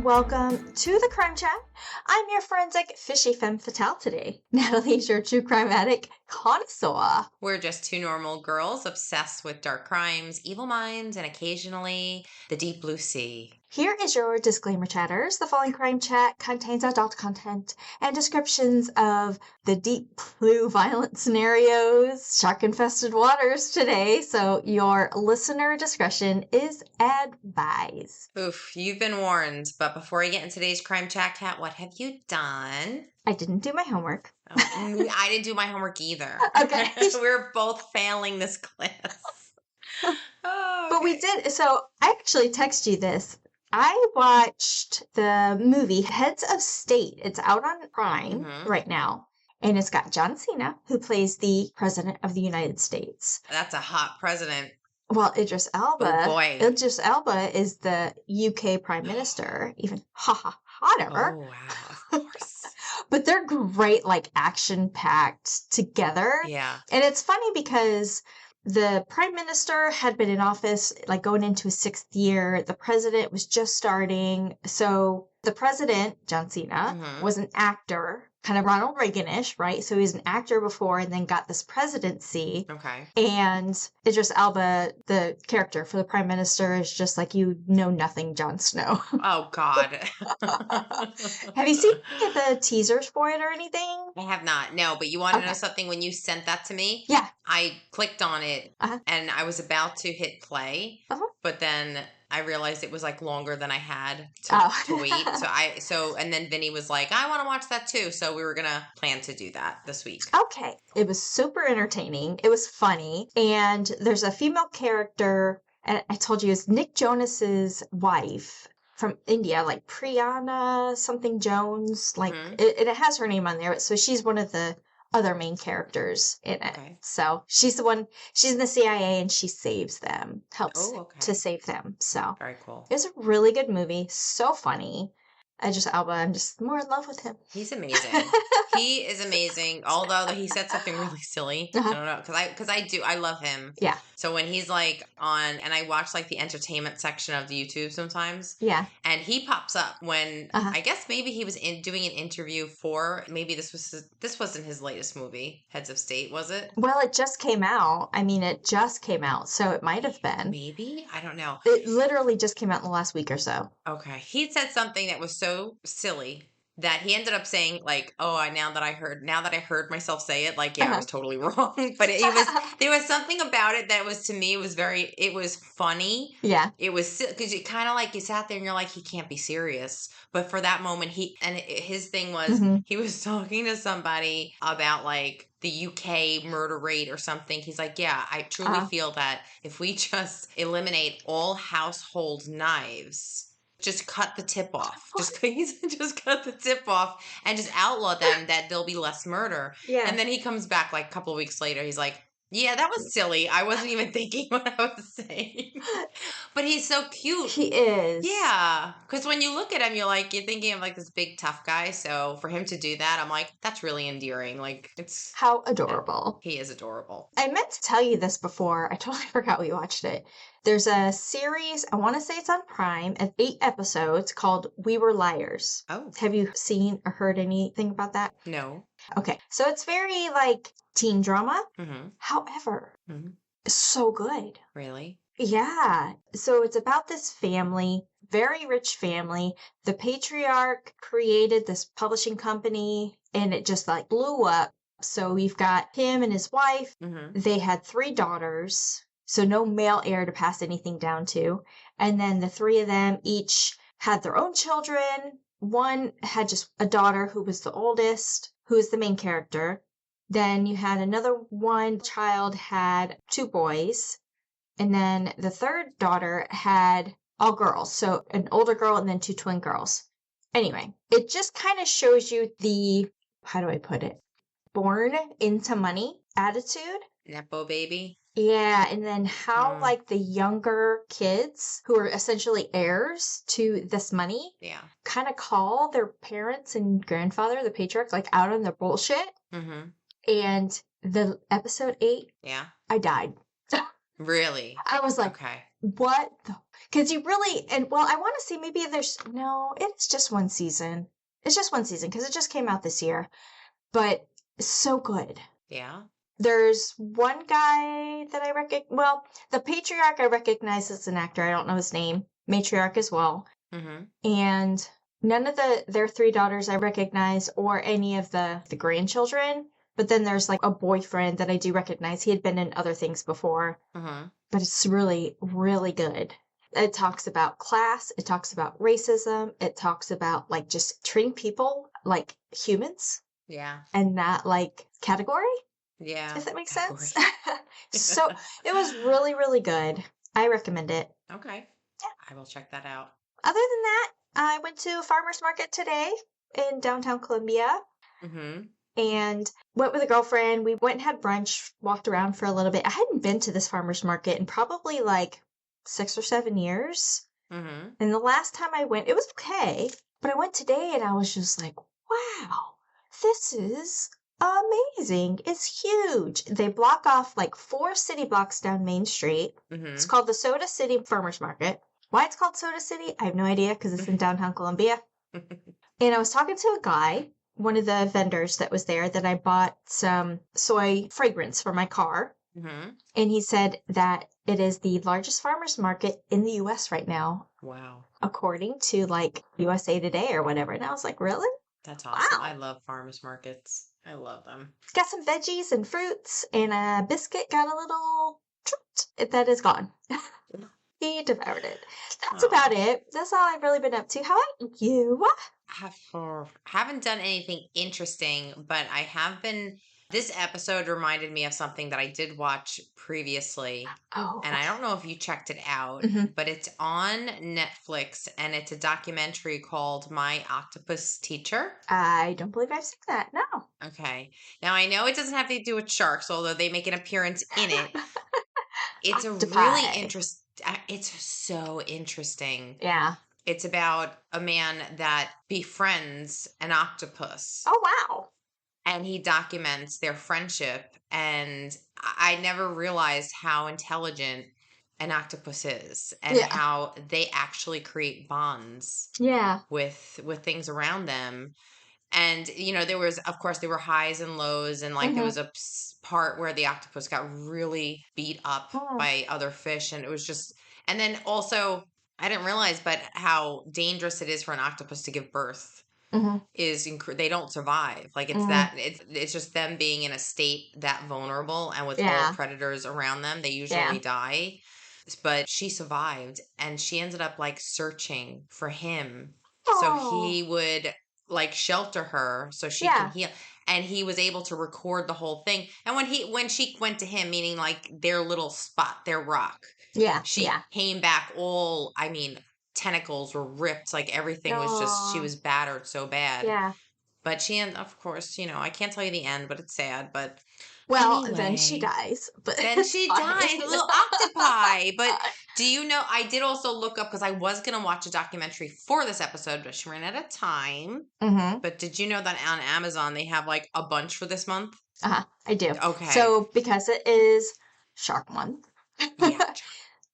and welcome to the Crime Chat. I'm your forensic fishy femme fatale today. Natalie's your true crime addict connoisseur. We're just two normal girls obsessed with dark crimes, evil minds, and occasionally the deep blue sea. Here is your disclaimer, chatters. The following crime chat contains adult content and descriptions of the deep blue violent scenarios, shark-infested waters today, so your listener discretion is advised. Oof, you've been warned. But before I get into today's crime chat, Kat, what have you done? I didn't do my homework. Oh, I didn't do my homework either. Okay. We're both failing this class. Oh, But we did, so I actually texted you this. I watched the movie Heads of State. It's out on Prime right now. And it's got John Cena, who plays the President of the United States. That's a hot president. Well, Idris Elba. Oh, boy. Idris Elba is the UK Prime Minister. Even hotter. Oh, wow. Of course. But they're great, like, action-packed together. Yeah. And it's funny because the prime minister had been in office, like, going into his 6th year. The president was just starting. So the president, John Cena, was an actor, kind of Ronald Reagan-ish, right? So he was an actor before and then got this presidency. Okay. And Idris Elba, the character for the prime minister, is just like, you know nothing, Jon Snow. Oh, God. Have you seen any of the teasers for it or anything? I have not. No, but you want to know something? When you sent that to me, Yeah. I clicked on it and I was about to hit play, but then I realized it was like longer than I had to wait. And then Vinny was like, I want to watch that too. So we were going to plan to do that this week. Okay. It was super entertaining. It was funny. And there's a female character, and I told you it's Nick Jonas's wife from India, like Priyana something Jones. Like it has her name on there. So she's one of the other main characters in it. Okay. So she's the one, she's in the CIA and she saves them, helps to save them. So very cool. It was a really good movie. So funny. Idris Elba, I'm just more in love with him. He's amazing. He is amazing. Although he said something really silly. I don't know. Because I love him. Yeah. So when he's like on, and I watch like the entertainment section of the YouTube sometimes. Yeah. And he pops up when, I guess maybe he was doing an interview for, maybe this wasn't his latest movie, Heads of State, was it? Well, it just came out. I mean, it just came out. So it might have been. Maybe? I don't know. It literally just came out in the last week or so. Okay. He said something that was so silly that he ended up saying like, oh, now that I heard myself say it, like, yeah, I was totally wrong. But there was something about it that was, to me, it was funny. Yeah. It was, because you kind of like, you sat there and you're like, he can't be serious. But for that moment, his thing was, he was talking to somebody about like the UK murder rate or something. He's like, yeah, I truly feel that if we just eliminate all household knives, just cut the tip off. Just cut the tip off and just outlaw them, that there'll be less murder. Yeah. And then he comes back like a couple of weeks later. He's like, yeah, that was silly. I wasn't even thinking what I was saying. But he's so cute. He is. Yeah. Because when you look at him, you're thinking of like this big tough guy. So for him to do that, I'm like, that's really endearing. Like, it's... How adorable. He is adorable. I meant to tell you this before. I totally forgot we watched it. There's a series, I want to say it's on Prime, of 8 episodes called We Were Liars. Oh. Have you seen or heard anything about that? No. Okay. So it's very like teen drama. However, it's so good. Really? Yeah. So it's about this family, very rich family. The patriarch created this publishing company and it just like blew up. So we've got him and his wife. They had 3 daughters. So no male heir to pass anything down to. And then the 3 of them each had their own children. One had just a daughter who was the oldest, who is the main character. Then you had another one child had 2 boys. And then the 3rd daughter had all girls. So an older girl and then 2 twin girls. Anyway, it just kind of shows you the, how do I put it? Born into money attitude. Nepo baby. Yeah, and then how, like, the younger kids, who are essentially heirs to this money, kind of call their parents and grandfather, the patriarch, like, out on their bullshit. And the episode 8, I died. Really? I was like, Okay. what the? Because you really, and well, I want to see maybe no, it's just one season. It's just one season because it just came out this year, but it's so good. Yeah. There's one guy that I recognize. Well, the patriarch I recognize as an actor. I don't know his name. Matriarch as well. Mm-hmm. And none of their three daughters I recognize or any of the grandchildren. But then there's like a boyfriend that I do recognize. He had been in other things before. Mm-hmm. But it's really, really good. It talks about class. It talks about racism. It talks about like just treating people like humans Yeah. and not like category, Yeah. if that makes Category. sense. So it was really, really good. I recommend it. Okay. I will check that out. Other than that, I went to a farmer's market today in downtown Columbia Mm-hmm. and went with a girlfriend. We went and had brunch, walked around for a little bit. I hadn't been to this farmer's market in probably like 6 or 7 years. Mm-hmm. And the last time I went, it was okay. But I went today and I was just like, wow, this is amazing. It's huge. They block off like 4 city blocks down Main Street. Mm-hmm. It's called the Soda City Farmers Market. Why it's called Soda City, I have no idea because it's in downtown Columbia. And I was talking to a guy, one of the vendors that was there, that I bought some soy fragrance for my car. Mm-hmm. And he said that it is the largest farmers market in the U.S. right now, Wow. according to like USA Today or whatever. And I was like, really? That's awesome. Wow. I love farmers markets. I love them. It's got some veggies and fruits, and a biscuit got a little treat that is gone. He devoured it. That's about it. That's all I've really been up to. How about you? Haven't done anything interesting, but I have been. This episode reminded me of something that I did watch previously. Oh, And I don't know if you checked it out, but it's on Netflix and it's a documentary called My Octopus Teacher. I don't believe I've seen that. No. Okay. Now I know it doesn't have to do with sharks, although they make an appearance in it. It's a really it's so interesting. Yeah. It's about a man that befriends an octopus. Oh, wow. And he documents their friendship. And I never realized how intelligent an octopus is and how they actually create bonds with things around them. And there was, of course, there were highs and lows, and like there was a part where the octopus got really beat up by other fish, and it was just. And then also, I didn't realize, but how dangerous it is for an octopus to give birth. Is they don't survive. Like it's just them being in a state that vulnerable, and with all predators around them, they usually die. But she survived, and she ended up like searching for him, so he would like shelter her so she can heal. And he was able to record the whole thing. And when she went to him, meaning like their little spot, their rock, she came back all. I mean, tentacles were ripped, like everything was just, she was battered so bad. But of course, I can't tell you the end, but it's sad. But anyway, then she dies. But then she dies, a little octopi. But do you know, I did also look up, because I was going to watch a documentary for this episode, but she ran out of time. But did you know that on Amazon they have like a bunch for this month? I do. Okay. So because it is Shark Month.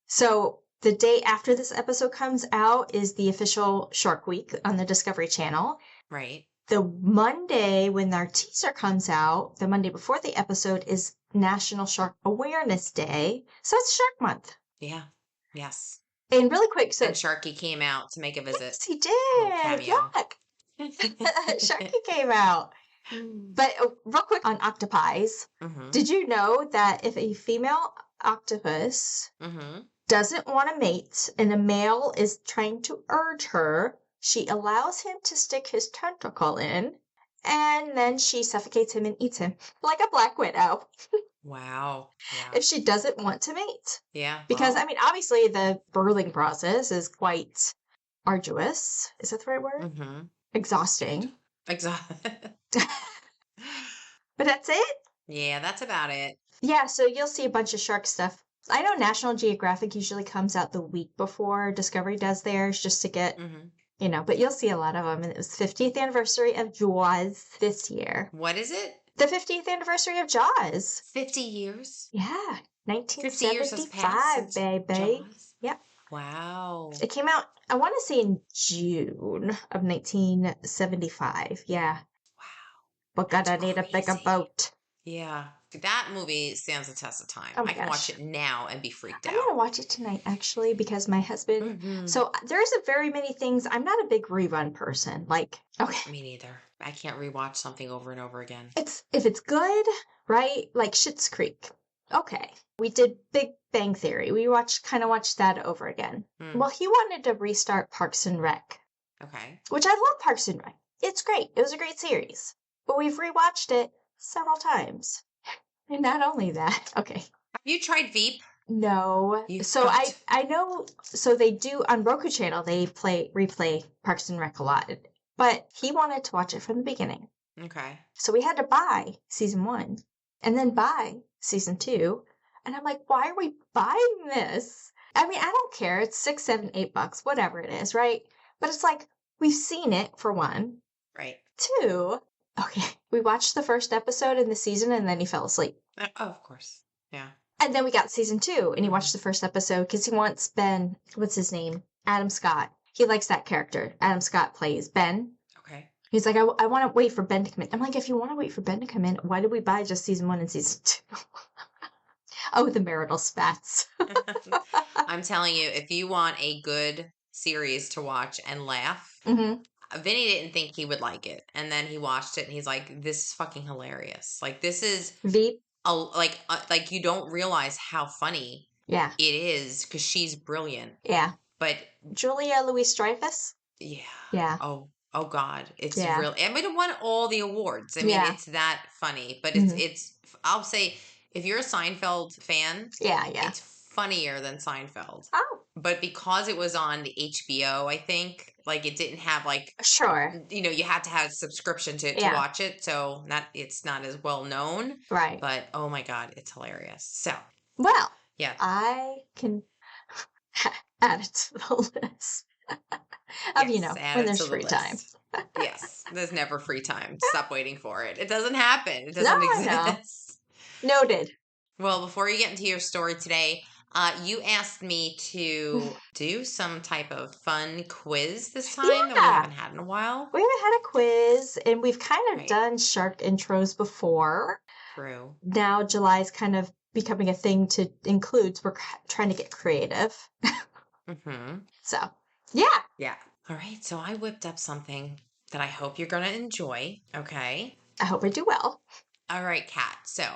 So the day after this episode comes out is the official Shark Week on the Discovery Channel. Right. The Monday when our teaser comes out, the Monday before the episode, is National Shark Awareness Day. So it's Shark Month. Yeah. Yes. And really quick, so and Sharkie came out to make a visit. Yes, he did. Look. Sharkie came out. But real quick on octopies, did you know that if a female octopus doesn't want to mate and a male is trying to urge her, she allows him to stick his tentacle in, and then she suffocates him and eats him like a black widow. Wow. If she doesn't want to mate. Yeah. Because, I mean, obviously the birthing process is quite arduous. Is that the right word? Exhausting. But that's it? Yeah, that's about it. Yeah, so you'll see a bunch of shark stuff. I know National Geographic usually comes out the week before Discovery does theirs just to get, but you'll see a lot of them. And it was the 50th anniversary of Jaws this year. What is it? The 50th anniversary of Jaws. 50 years? Yeah. 50 years has passed 1975, since baby. Jaws. Yep. Wow. It came out, I want to say in June of 1975. Yeah. Wow. We're That's gonna need a bigger crazy. boat. Yeah. That movie stands the test of time. Oh my I can watch gosh. it now and be freaked I'm out. gonna watch it tonight, actually, because my husband. So there's very many things. I'm not a big rerun person. Like, okay, Me neither. I can't rewatch something over and over again. if it's good, right? Like Schitt's Creek. Okay, we did Big Bang Theory. We kind of watched that over again. Well, he wanted to restart Parks and Rec. Okay. Which I love Parks and Rec. It's great. It was a great series. But we've rewatched it several times. And not only that, okay. Have you tried Veep? No. So I know, so they do on Roku channel, they replay Parks and Rec a lot. But he wanted to watch it from the beginning. Okay. So we had to buy season 1 and then buy season 2. And I'm like, why are we buying this? I mean, I don't care. It's $6, $7, $8, whatever it is, right? But it's like, we've seen it for 1. Right. 2, okay, we watched the first episode in the season and then he fell asleep. Oh, of course. Yeah. And then we got season 2 and he watched the first episode because he wants Ben, what's his name? Adam Scott. He likes that character. Adam Scott plays Ben. Okay. He's like, I want to wait for Ben to come in. I'm like, if you want to wait for Ben to come in, why did we buy just season 1 and season 2? Oh, the marital spats. I'm telling you, if you want a good series to watch and laugh, Vinny didn't think he would like it. And then he watched it and he's like, this is fucking hilarious. Like, this is Veep. Like you don't realize how funny Yeah. it is because she's brilliant. Yeah. But Julia Louis-Dreyfus? yeah. Yeah. Oh God. It's really, I mean, it won all the awards. I mean, it's that funny, but it's, I'll say, if you're a Seinfeld fan, it's funnier than Seinfeld. Oh. But because it was on the HBO, I think, like, it didn't have, like, sure, you had to have a subscription to watch it, so it's not as well known. Right. But, oh my God, it's hilarious. So. Well. Yeah. I can add it to the list. Of, when there's free time. Yes. There's never free time. Stop waiting for it. It doesn't happen. It doesn't exist. Noted. Well, before you get into your story today, you asked me to do some type of fun quiz this time that we haven't had in a while. We haven't had a quiz, and we've kind of done shark intros before. True. Now July's kind of becoming a thing to include. So we're trying to get creative. So, yeah. Yeah. All right. So I whipped up something that I hope you're going to enjoy. Okay. I hope I do well. All right, Kat. So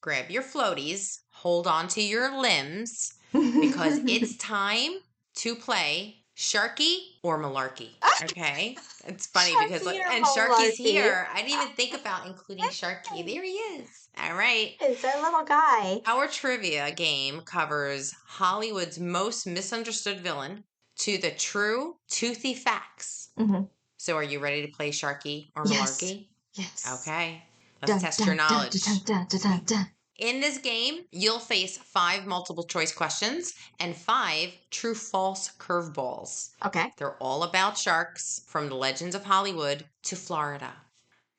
grab your floaties, hold on to your limbs, because it's time to play Sharkie or Malarkie. Okay? It's funny because Sharkie's here. I didn't even think about including Sharkie. There he is. All right. It's a little guy. Our trivia game covers Hollywood's most misunderstood villain to the true toothy facts. So are you ready to play Sharkie or Malarkie? Yes. Okay. Let's test your knowledge. In this game, you'll face 5 multiple choice questions and 5 true-false curveballs. Okay. They're all about sharks, from the legends of Hollywood to Florida.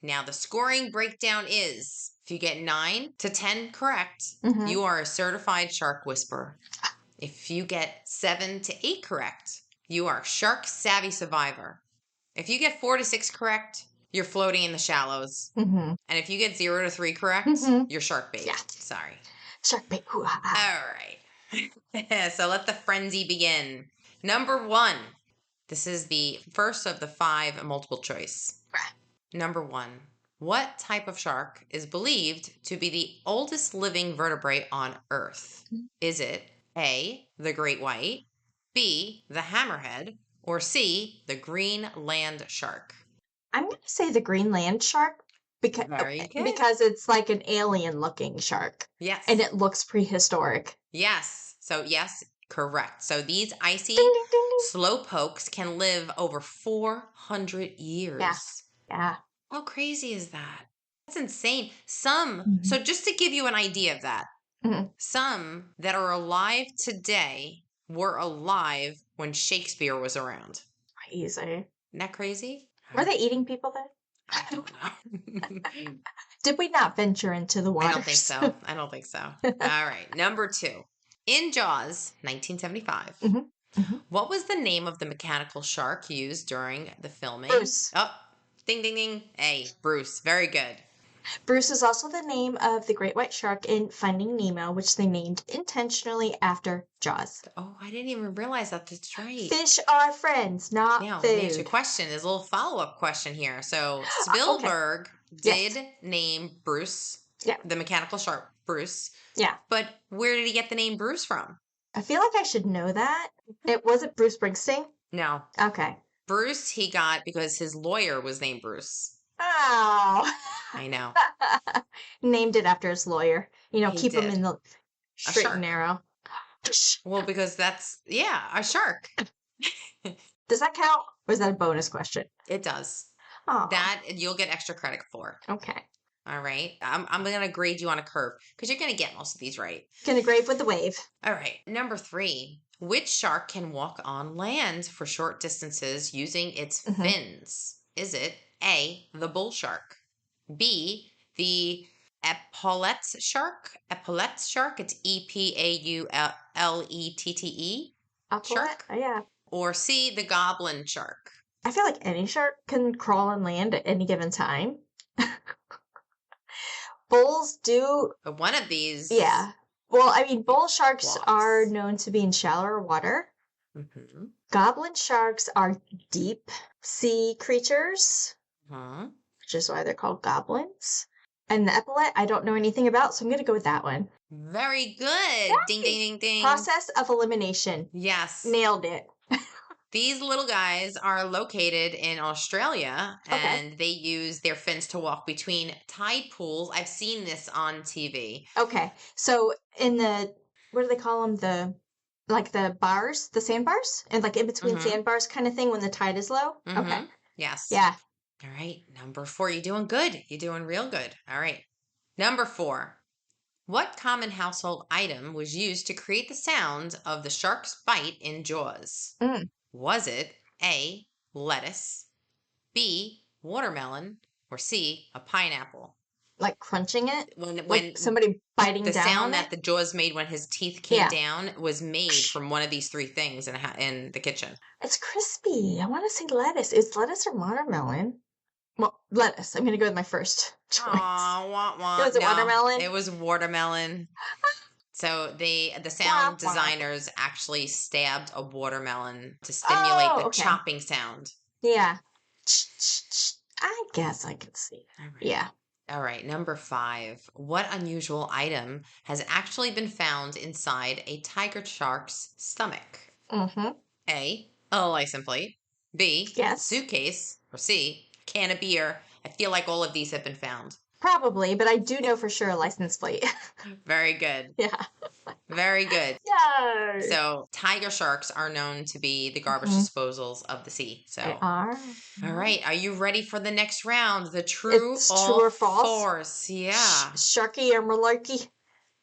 Now, the scoring breakdown is, if you get 9 to 10 correct, you are a certified shark whisperer. If you get 7 to 8 correct, you are a shark savvy survivor. If you get 4 to 6 correct, you're floating in the shallows. And if you get 0 to 3 correct, you're shark bait. Yeah. Sorry. Shark bait. All right. So let the frenzy begin. Number 1. This is the first of the 5 multiple choice. Number 1. What type of shark is believed to be the oldest living vertebrate on Earth? Is it A, the great white, B, the hammerhead, or C, the green land shark? I'm going to say the green land shark because it's like an alien looking shark. Yes. And it looks prehistoric. Yes. So yes, correct. So these icy slow pokes can live over 400 years. Yeah. How crazy is that? That's insane. Some, so just to give you an idea of that, some that are alive today were alive when Shakespeare was around. Crazy. Isn't that crazy? Were they eating people then? I don't know. Did we not venture into the waters? I don't think so. I don't think so. All right. Number 2. In Jaws, 1975. What was the name of the mechanical shark used during the filming? Bruce. Oh, ding, ding, ding. Hey, Bruce. Very good. Bruce is also the name of the great white shark in Finding Nemo, which they named intentionally after Jaws. Oh, I didn't even realize that. That's right. Fish are friends, not Now, food. let me ask you a question. There's a little follow-up question here. So, Spielberg did name Bruce, the mechanical shark, Bruce. Yeah. But where did he get the name Bruce from? I feel like I should know that. It wasn't Bruce Springsteen? No. Okay. Bruce he got because his lawyer was named Bruce. Oh. I know. Named it after his lawyer. You know, He keep him did. in the straight and narrow. Well, because that's, a shark. Does that count? Or is that a bonus question? It does. Oh. That you'll get extra credit for. Okay. All right. I'm going to grade you on a curve because you're going to get most of these right. Gonna grade with the wave. All right. Number 3. Which shark can walk on land for short distances using its fins? Is it A, the bull shark, B, the epaulettes shark? Epaulettes shark. It's EPAULETTE. Shark. Yeah. Or C, the goblin shark. I feel like any shark can crawl on land at any given time. Bulls do. But one of these. Yeah. Well, I mean, bull sharks are known to be in shallower water. Goblin sharks are deep sea creatures, which is why they're called goblins. And the epaulette, I don't know anything about, so I'm going to go with that one. Very good. Yay! Ding, ding, ding, ding. Process of elimination. Yes. Nailed it. These little guys are located in Australia, and they use their fins to walk between tide pools. I've seen this on TV. Okay. So in the, what do they call them? The bars, the sandbars? And like in between sandbars kind of thing when the tide is low? Okay. Yes. Yeah. All right. Number 4. You're doing good. You're doing real good. All right. Number 4. What common household item was used to create the sound of the shark's bite in Jaws? Was it A, lettuce, B, watermelon, or C, a pineapple? Like crunching it? When like somebody biting down the sound that it? the Jaws made when his teeth came down was made from one of these 3 things in the kitchen. It's crispy. I want to say lettuce. Is lettuce or watermelon? Well, lettuce. I'm going to go with my first choice. Aw, wah, wah. Was it watermelon? It was watermelon. So the sound designers actually stabbed a watermelon to stimulate the chopping sound. Yeah. I guess I could see that. All right. Yeah. All right. Number 5. What unusual item has actually been found inside a tiger shark's stomach? A, a license plate. B, suitcase. Or C, can of beer. I feel like all of these have been found. Probably, but I do know for sure a license plate. Very good. Yeah. Very good. Yeah. So tiger sharks are known to be the garbage disposals of the sea. So they are. All right. Are you ready for the next round? The true or false? Yeah. Sharkie or Malarkie?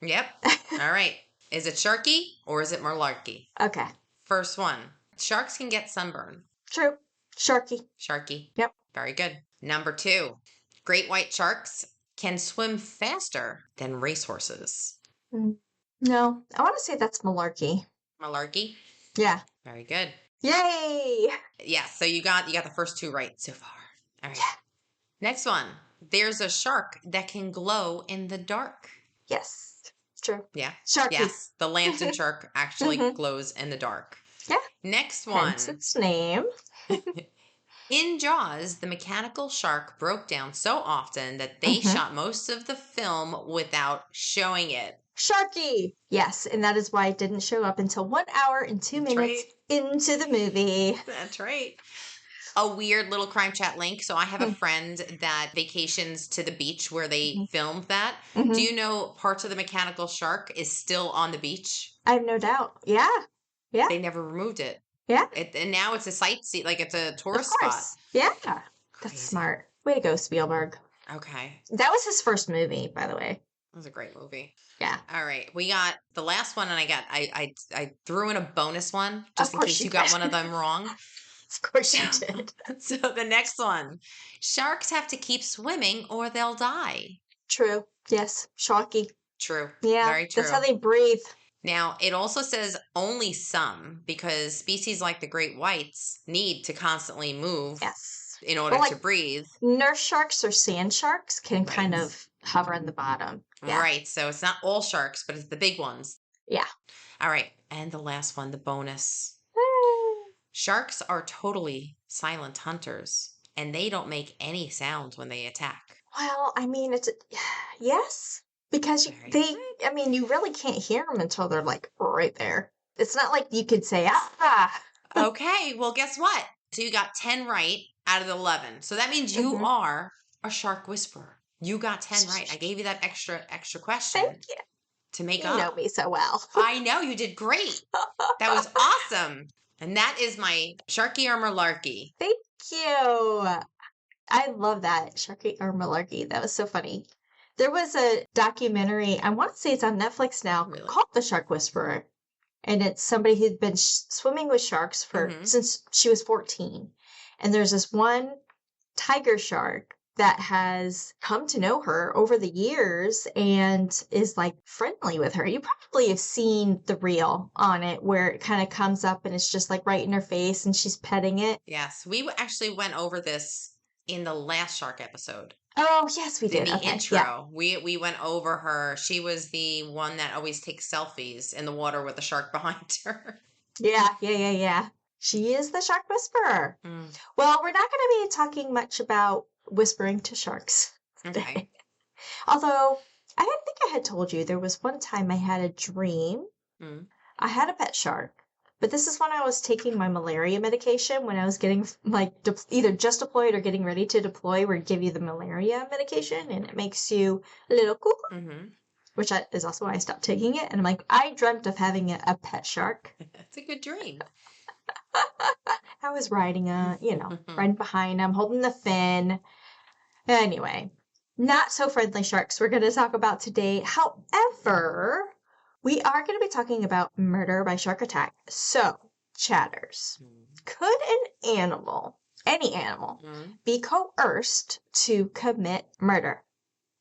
Yep. All right. Is it Sharkie or is it Malarkie? Okay. First one. Sharks can get sunburn. True. Sharkie. Sharkie. Yep. Very good. Number 2. Great white sharks can swim faster than racehorses. No, I want to say that's Malarkie. Malarkie? Yeah. Very good. Yay! Yeah, so you got the first 2 right so far. All right. Yeah. Next one. There's a shark that can glow in the dark. Yes. It's true. Yeah. Sharkie. Yes. The lantern shark actually glows in the dark. Yeah. Next one. Hence its name. In Jaws, the mechanical shark broke down so often that they shot most of the film without showing it. Sharkie! Yes, and that is why it didn't show up until 1 hour and 2 minutes into the movie. That's right. A weird little crime chat link. So I have a friend that vacations to the beach where they filmed that. Do you know parts of the mechanical shark is still on the beach? I have no doubt. Yeah. Yeah. They never removed it. Yeah. And now it's a sightsee, like it's a tourist spot. Yeah. That's smart. Way to go, Spielberg. Okay. That was his first movie, by the way. It was a great movie. Yeah. All right. We got the last one, and I threw in a bonus one just in case you got one of them wrong. Of course you did. So the next one. Sharks have to keep swimming or they'll die. True. Yes. Sharkie. True. Yeah. Very true. That's how they breathe. Now, it also says only some, because species like the great whites need to constantly move Yes. in order Well, to breathe. Nurse sharks or sand sharks can Right. kind of hover in the bottom. Yeah. Right. So it's not all sharks, but it's the big ones. Yeah. All right. And the last one, the bonus. Sharks are totally silent hunters, and they don't make any sounds when they attack. Well, I mean, yes, because you really can't hear them until they're like right there. It's not like you could say, ah. Okay, well, guess what? So you got 10 right out of the 11. So that means you are a shark whisperer. You got 10 right. I gave you that extra question. Thank you. To make up. You know me so well. I know, you did great. That was awesome. And that is my Sharkie or Malarkie. Thank you. I love that, Sharkie or Malarkie. That was so funny. There was a documentary, I want to say it's on Netflix now, called The Shark Whisperer. And it's somebody who'd been swimming with sharks since she was 14. And there's this one tiger shark that has come to know her over the years and is like friendly with her. You probably have seen the reel on it where it kind of comes up and it's just like right in her face and she's petting it. Yes, we actually went over this in the last shark episode. Oh, yes, we did. In the intro, we went over her. She was the one that always takes selfies in the water with the shark behind her. Yeah. She is the shark whisperer. Well, we're not going to be talking much about whispering to sharks today. Okay. Although, I think I had told you there was one time I had a dream. I had a pet shark. But this is when I was taking my malaria medication, when I was getting, like, either just deployed or getting ready to deploy, where it give you the malaria medication, and it makes you a little cuckoo, which is also why I stopped taking it. And I'm like, I dreamt of having a pet shark. That's a good dream. I was riding riding behind him, holding the fin. Anyway, not so friendly sharks we're going to talk about today. However, we are going to be talking about murder by shark attack. So, chatters, could an animal, any animal, be coerced to commit murder?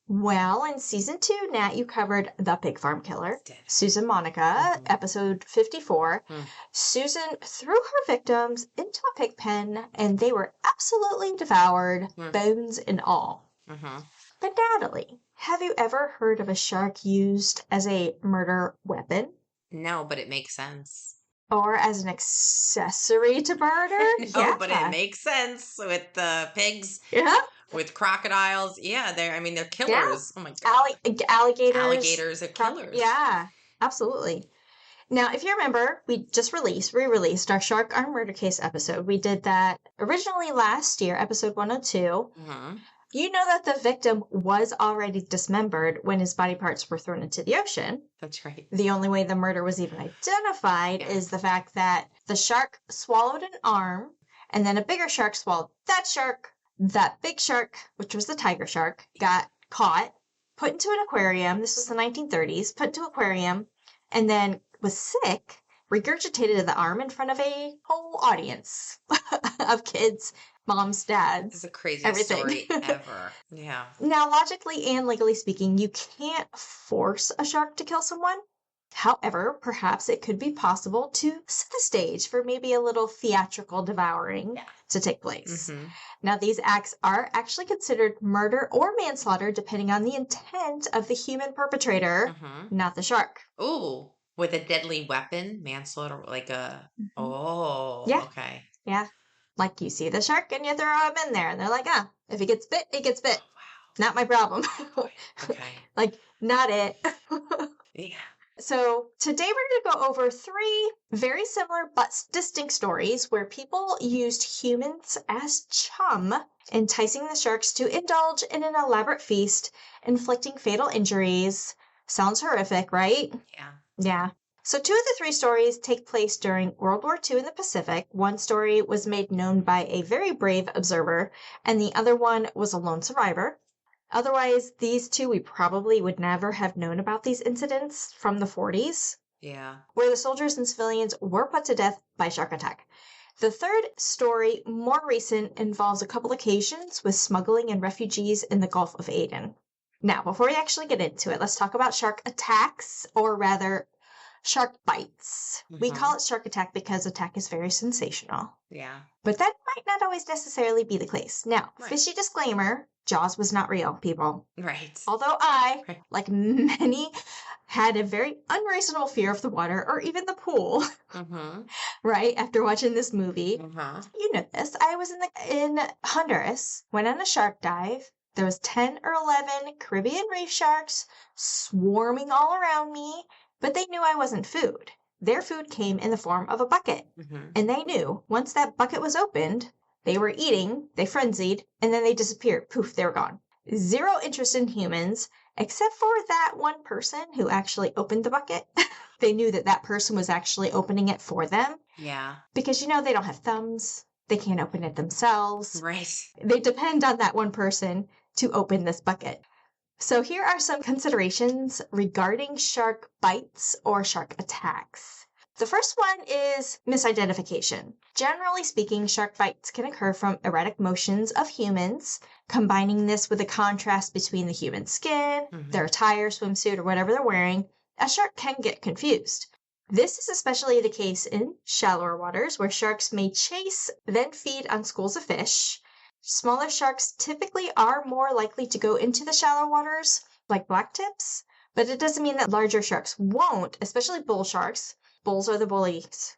Well, in season 2, Nat, you covered The Pig Farm Killer, Susan Monica, episode 54. Susan threw her victims into a pig pen, and they were absolutely devoured, bones and all. But Natalie, have you ever heard of a shark used as a murder weapon? No, but it makes sense. Or as an accessory to murder? No, but it makes sense with the pigs. Yeah. With crocodiles. Yeah, they're killers. Yeah. Oh my God. Alligators. Alligators are killers. Yeah, absolutely. Now, if you remember, we just re-released our Shark Arm Murder Case episode. We did that originally last year, episode 102. You know that the victim was already dismembered when his body parts were thrown into the ocean. That's right. The only way the murder was even identified is the fact that the shark swallowed an arm, and then a bigger shark swallowed that shark. That big shark, which was the tiger shark, got caught, put into an aquarium. This was the 1930s, put into an aquarium, and then was sick, regurgitated the arm in front of a whole audience of kids, moms, dads. It's the craziest story ever. Yeah. Now, logically and legally speaking, you can't force a shark to kill someone. However, perhaps it could be possible to set the stage for maybe a little theatrical devouring to take place. Now, these acts are actually considered murder or manslaughter depending on the intent of the human perpetrator, not the shark. Ooh, with a deadly weapon, manslaughter, like a... Oh, yeah. Okay. Yeah. Like you see the shark and you throw him in there and they're like, if he gets bit, he gets bit. Oh, wow. Not my problem. Okay. Like, not it. Yeah. So today we're going to go over 3 very similar but distinct stories where people used humans as chum, enticing the sharks to indulge in an elaborate feast, inflicting fatal injuries. Sounds horrific, right? Yeah. Yeah. So 2 of the 3 stories take place during World War II in the Pacific. One story was made known by a very brave observer, and the other one was a lone survivor. Otherwise, these 2, we probably would never have known about these incidents from the 40s. Yeah. Where the soldiers and civilians were put to death by shark attack. The 3rd story, more recent, involves a couple occasions with smuggling and refugees in the Gulf of Aden. Now, before we actually get into it, let's talk about shark attacks, or rather, shark bites. We call it shark attack because attack is very sensational. Yeah. But that might not always necessarily be the case. Now, fishy disclaimer, Jaws was not real, people. Right. Although I, like many, had a very unreasonable fear of the water or even the pool, right, after watching this movie. You know this. I was in Honduras, went on a shark dive. There was 10 or 11 Caribbean reef sharks swarming all around me, but they knew I wasn't food. Their food came in the form of a bucket, and they knew once that bucket was opened, they were eating, they frenzied, and then they disappeared. Poof, they were gone. Zero interest in humans, except for that one person who actually opened the bucket. They knew that that person was actually opening it for them. Yeah. Because, you know, they don't have thumbs. They can't open it themselves. Right. They depend on that one person to open this bucket. So here are some considerations regarding shark bites or shark attacks. The first one is misidentification. Generally speaking, shark bites can occur from erratic motions of humans, combining this with a contrast between the human skin, their attire, swimsuit, or whatever they're wearing. A shark can get confused. This is especially the case in shallower waters where sharks may chase, then feed on schools of fish. Smaller sharks typically are more likely to go into the shallow waters, like blacktips, but it doesn't mean that larger sharks won't, especially bull sharks. Bulls are the bullies.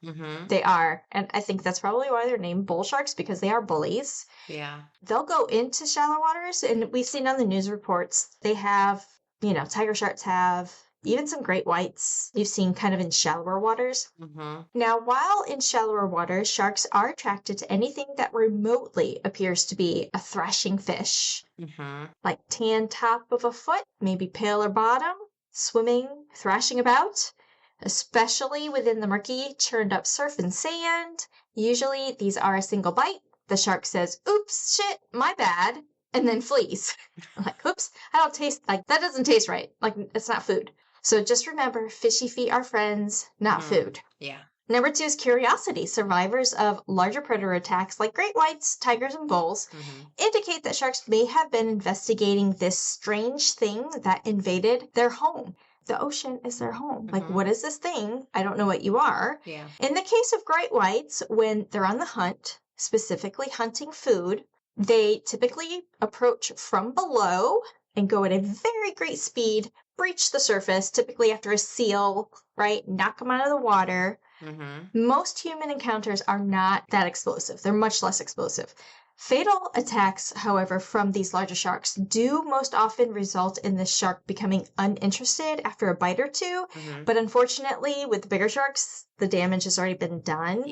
They are, and I think that's probably why they're named bull sharks, because they are bullies. Yeah. They'll go into shallow waters, and we've seen on the news reports, they have, you know, tiger sharks have, even some great whites you've seen kind of in shallower waters. Now, while in shallower waters, sharks are attracted to anything that remotely appears to be a thrashing fish, like tan top of a foot, maybe paler bottom, swimming, thrashing about, especially within the murky, churned up surf and sand. Usually these are a single bite. The shark says, oops, shit, my bad, and then flees. Like, oops, I don't taste, like, that doesn't taste right. Like, it's not food. So just remember, fishy feet are friends, not food. Yeah. Number 2 is curiosity. Survivors of larger predator attacks like great whites, tigers, and bulls indicate that sharks may have been investigating this strange thing that invaded their home. The ocean is their home. Like, what is this thing? I don't know what you are. Yeah. In the case of great whites, when they're on the hunt, specifically hunting food, they typically approach from below and go at a very great speed, breach the surface, typically after a seal, right? Knock them out of the water. Most human encounters are not that explosive. They're much less explosive. Fatal attacks, however, from these larger sharks do most often result in the shark becoming uninterested after a bite or two. But unfortunately, with the bigger sharks, the damage has already been done.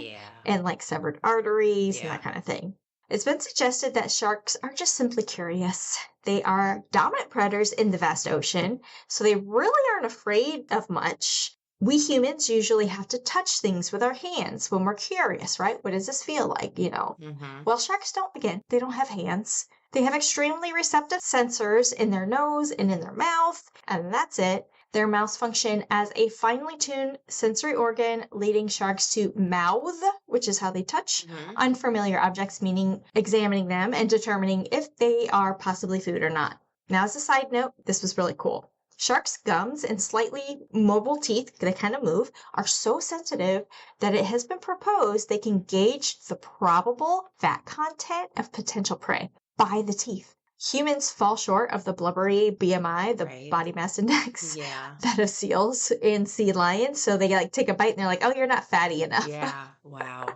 And like severed arteries and that kind of thing. It's been suggested that sharks are just simply curious. They are dominant predators in the vast ocean, so they really aren't afraid of much. We humans usually have to touch things with our hands when we're curious, right? What does this feel like, you know? Well, sharks don't, again, they don't have hands. They have extremely receptive sensors in their nose and in their mouth, and that's it. Their mouths function as a finely tuned sensory organ, leading sharks to mouth, which is how they touch unfamiliar objects, meaning examining them and determining if they are possibly food or not. Now, as a side note, this was really cool. Sharks' gums and slightly mobile teeth, they kind of move, are so sensitive that it has been proposed they can gauge the probable fat content of potential prey by the teeth. Humans fall short of the blubbery BMI, the body mass index, that of seals and sea lions. So they like take a bite and they're like, oh, you're not fatty enough. Yeah. Wow.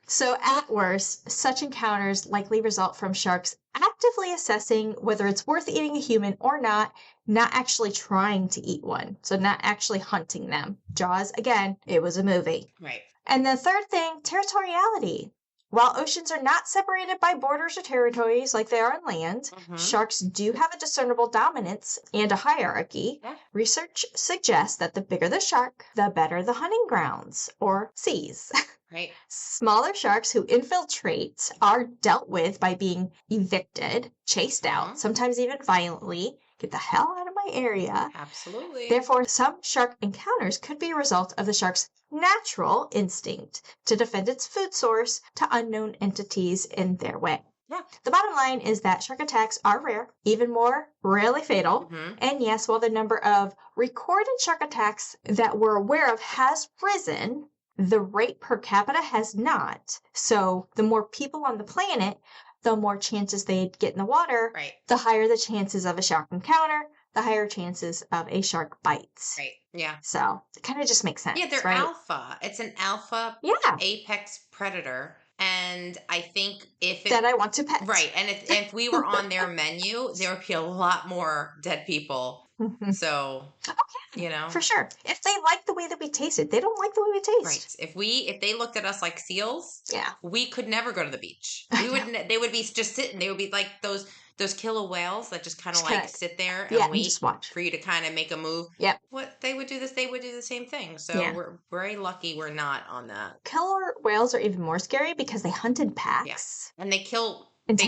So at worst, such encounters likely result from sharks actively assessing whether it's worth eating a human or not actually trying to eat one. So not actually hunting them. Jaws, again, it was a movie. Right. And the third thing, territoriality. While oceans are not separated by borders or territories like they are on land, sharks do have a discernible dominance and a hierarchy. Research suggests that the bigger the shark, the better the hunting grounds, or seas. Right. Smaller sharks who infiltrate are dealt with by being evicted, chased out, sometimes even violently. Get the hell out of my area. Absolutely. Therefore, some shark encounters could be a result of the shark's natural instinct to defend its food source to unknown entities in their way. Yeah. The bottom line is that shark attacks are rare, even more rarely fatal. And yes, while the number of recorded shark attacks that we're aware of has risen, the rate per capita has not. So the more people on the planet, the more chances they'd get in the water, Right. the higher the chances of a shark encounter, the higher chances of a shark bites. Right. Yeah. So it kind of just makes sense. Yeah, they're right? alpha. It's an alpha apex predator. And I think if that I want to pet. Right. And if we were on their menu, there would be a lot more dead people. So, you know. For sure. If they like the way that we taste it, they don't like the way we taste. Right. If they looked at us like seals, yeah, we could never go to the beach. They would be just sitting. They would be like those killer whales that just kind of like sit there and wait just watch. for you to kind of make a move. Yep. What they would do they would do the same thing. So we're very lucky we're not on that. Killer whales are even more scary because they hunt in packs. Yeah. And they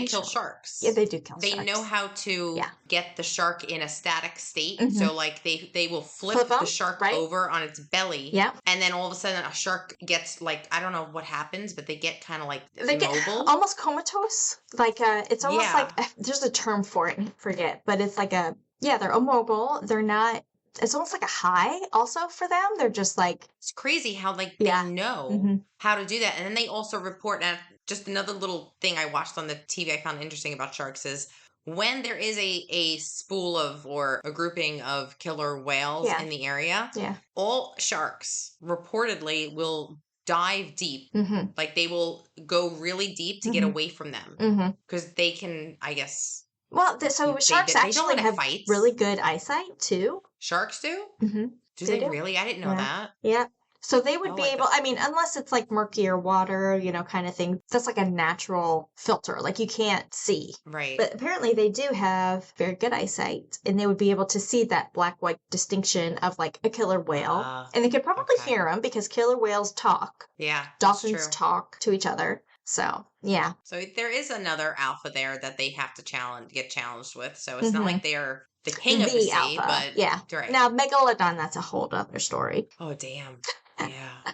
kill sharks. Yeah, they do kill sharks. They know how to get the shark in a static state. So like they will flip the shark over on its belly. Yeah. And then all of a sudden a shark gets like, I don't know what happens, but they get kind of like they immobile. Get almost comatose. Like it's almost like there's a term for it, I forget, but it's like they're immobile. They're not. It's almost like a high also for them. They're just like... It's crazy how like they know how to do that. And then they also report, and just another little thing I watched on the TV I found interesting about sharks is when there is a spool of or a grouping of killer whales in the area, all sharks reportedly will dive deep. Like they will go really deep to get away from them because they can, I guess... Well, so sharks actually have really good eyesight, too. Sharks do? Do they really? I didn't know that. Yeah. So they would be able, I mean, unless it's like murkier water, kind of thing. That's like a natural filter. Like you can't see. Right. But apparently they do have very good eyesight. And they would be able to see that black-white distinction of like a killer whale. And they could probably hear them because killer whales talk. Yeah. Dolphins talk to each other. So, yeah. So there is another alpha there that they have to get challenged with. So it's not like they're the king of the sea, alpha. but... Yeah. Right. Now, Megalodon, that's a whole other story. Oh, damn. Yeah.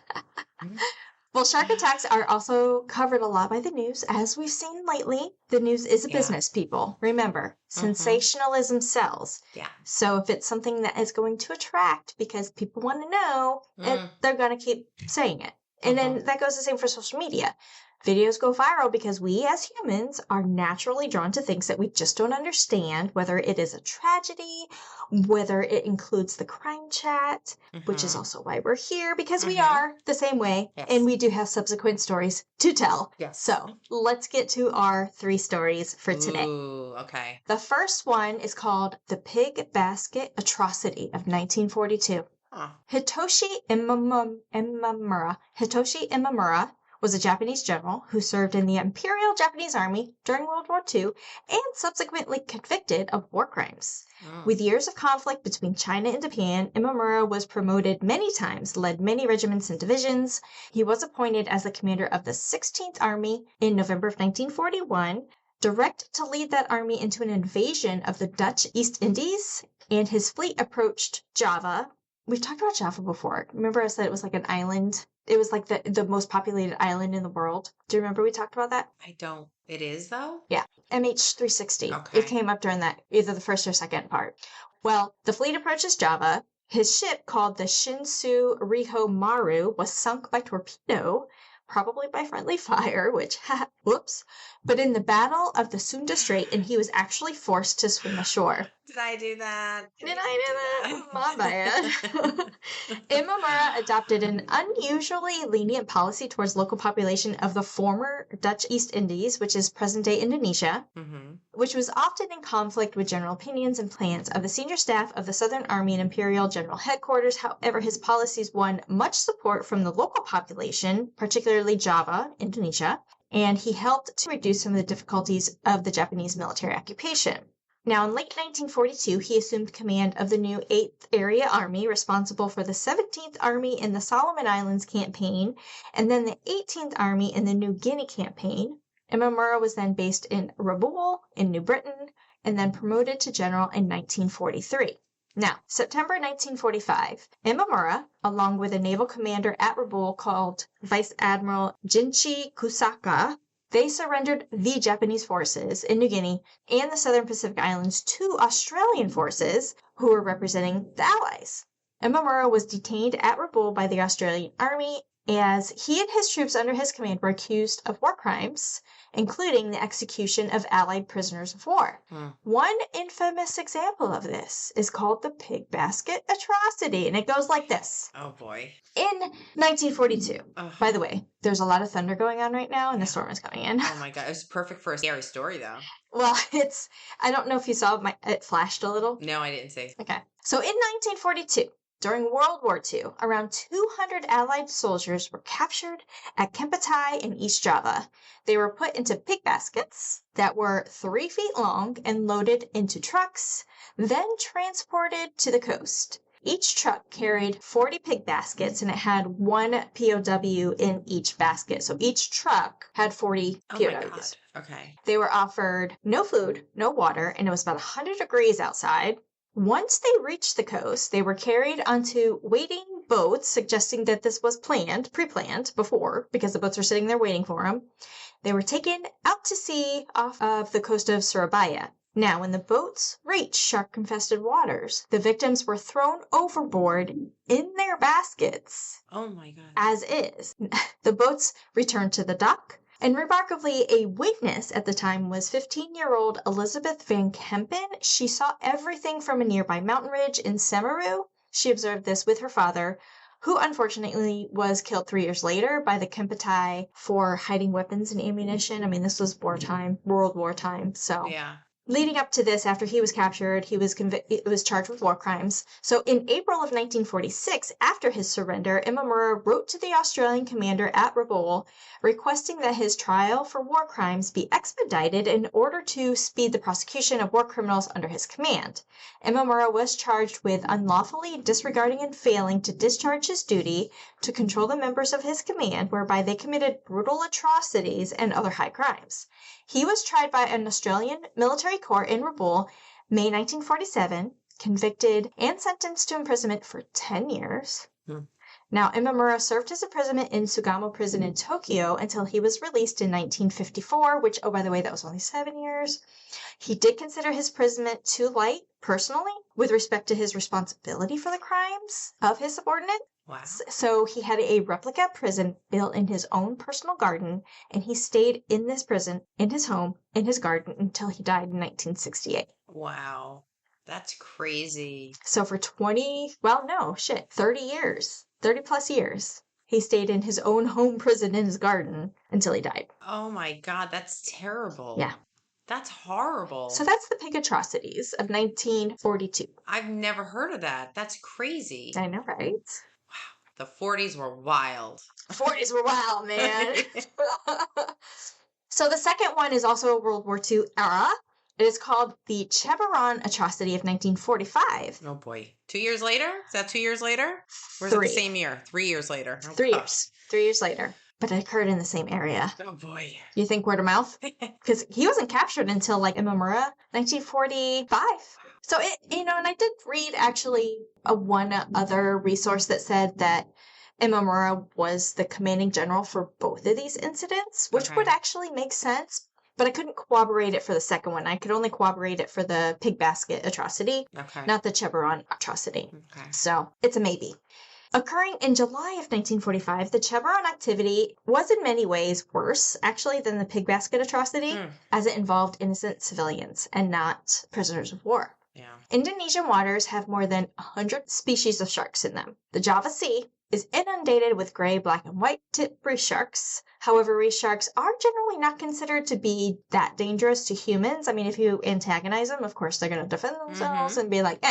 Well, shark attacks are also covered a lot by the news, as we've seen lately. The news is a business, people. Remember, sensationalism sells. Yeah. So if it's something that is going to attract because people want to know, they're going to keep saying it. And then that goes the same for social media. Videos go viral because we as humans are naturally drawn to things that we just don't understand, whether it is a tragedy, whether it includes the crime chat, which is also why we're here, because we are the same way, and we do have subsequent stories to tell. Yes. So let's get to our 3 stories for today. Ooh, okay. The first one is called The Pig Basket Atrocity of 1942. Hitoshi Imamura was a Japanese general who served in the Imperial Japanese Army during World War II and subsequently convicted of war crimes. With years of conflict between China and Japan, Imamura was promoted many times, led many regiments and divisions. He was appointed as the commander of the 16th Army in November of 1941, directed to lead that army into an invasion of the Dutch East Indies, and his fleet approached Java. We've talked about Java before. Remember I said it was like an island? It was like the most populated island in the world. Do you remember we talked about that? I don't. It is, though? Yeah. MH360. Okay. It came up during that, either the first or second part. Well, the fleet approaches Java. His ship, called the Shinsu Riho Maru, was sunk by torpedo, probably by friendly fire, which, whoops. But in the Battle of the Sunda Strait, and he was actually forced to swim ashore. Did I do that? Did I do that? My bad. Imamura adopted an unusually lenient policy towards local population of the former Dutch East Indies, which is present-day Indonesia, which was often in conflict with general opinions and plans of the senior staff of the Southern Army and Imperial General Headquarters. However, his policies won much support from the local population, particularly Java, Indonesia, and he helped to reduce some of the difficulties of the Japanese military occupation. Now, in late 1942, he assumed command of the new 8th Area Army, responsible for the 17th Army in the Solomon Islands campaign, and then the 18th Army in the New Guinea campaign. Imamura was then based in Rabaul in New Britain, and then promoted to general in 1943. Now, September 1945, Imamura, along with a naval commander at Rabaul called Vice Admiral Jinchi Kusaka, they surrendered the Japanese forces in New Guinea and the southern Pacific Islands to Australian forces who were representing the Allies. Imamura was detained at Rabaul by the Australian Army as he and his troops under his command were accused of war crimes, including the execution of Allied prisoners of war. One infamous example of this is called the Pig Basket Atrocity, and it goes like this. Oh, boy. In 1942, by the way, there's a lot of thunder going on right now, and the storm is coming in. Oh, my God. It was perfect for a scary story, though. Well, I don't know if you saw, it flashed a little. No, I didn't see. Okay. So in 1942, during World War II, around 200 Allied soldiers were captured at Kempetai in East Java. They were put into pig baskets that were 3 feet long and loaded into trucks, then transported to the coast. Each truck carried 40 pig baskets, and it had 1 POW in each basket. So each truck had 40 POWs. Oh, my God. Okay. They were offered no food, no water, and it was about 100 degrees outside. Once they reached the coast, they were carried onto waiting boats, suggesting that this was pre-planned before, because the boats were sitting there waiting for them. They were taken out to sea off of the coast of Surabaya. Now, when the boats reached shark-infested waters, the victims were thrown overboard in their baskets. Oh, my God. As is. The boats returned to the dock. And remarkably, a witness at the time was 15-year-old Elizabeth Van Kempen. She saw everything from a nearby mountain ridge in Semeru. She observed this with her father, who unfortunately was killed 3 years later by the Kempetai for hiding weapons and ammunition. I mean, this was wartime, World War time, so... Yeah. Leading up to this, after he was captured, he was charged with war crimes. So in April of 1946, after his surrender, Imamura wrote to the Australian commander at Rabaul, requesting that his trial for war crimes be expedited in order to speed the prosecution of war criminals under his command. Imamura was charged with unlawfully disregarding and failing to discharge his duty to control the members of his command, whereby they committed brutal atrocities and other high crimes. He was tried by an Australian military court in Rabaul, May 1947, convicted and sentenced to imprisonment for 10 years. Now, Imamura served his imprisonment in Sugamo Prison in Tokyo until he was released in 1954, which, oh, by the way, that was only 7 years. He did consider his imprisonment too light, personally, with respect to his responsibility for the crimes of his subordinate. Wow. So he had a replica prison built in his own personal garden, and he stayed in this prison, in his home, in his garden, until he died in 1968. Wow. That's crazy. So for 30 years, 30 plus years, he stayed in his own home prison in his garden until he died. Oh my God, that's terrible. Yeah. That's horrible. So that's the pig atrocities of 1942. I've never heard of that. That's crazy. I know, right? The 40s were wild. The 40s were wild, man. So the second one is also a World War II era. It is called the Cheberon Atrocity of 1945. Oh, boy. 2 years later? Is that 2 years later? Or is it the same year? 3 years later? Oh, 3 years. 3 years later. But it occurred in the same area. Oh, boy. You think word of mouth? Because he wasn't captured until, Imamura, 1945. So, and I did read, actually, one other resource that said that Imamura was the commanding general for both of these incidents, which would actually make sense. But I couldn't corroborate it for the second one. I could only corroborate it for the pig basket atrocity, not the Cheberon atrocity. So it's a maybe. Occurring in July of 1945, the Cheberon activity was in many ways worse, actually, than the pig basket atrocity, as it involved innocent civilians and not prisoners of war. Yeah. Indonesian waters have more than 100 species of sharks in them. The Java Sea is inundated with gray, black, and white tip reef sharks. However, reef sharks are generally not considered to be that dangerous to humans. I mean, if you antagonize them, of course, they're going to defend themselves and be like,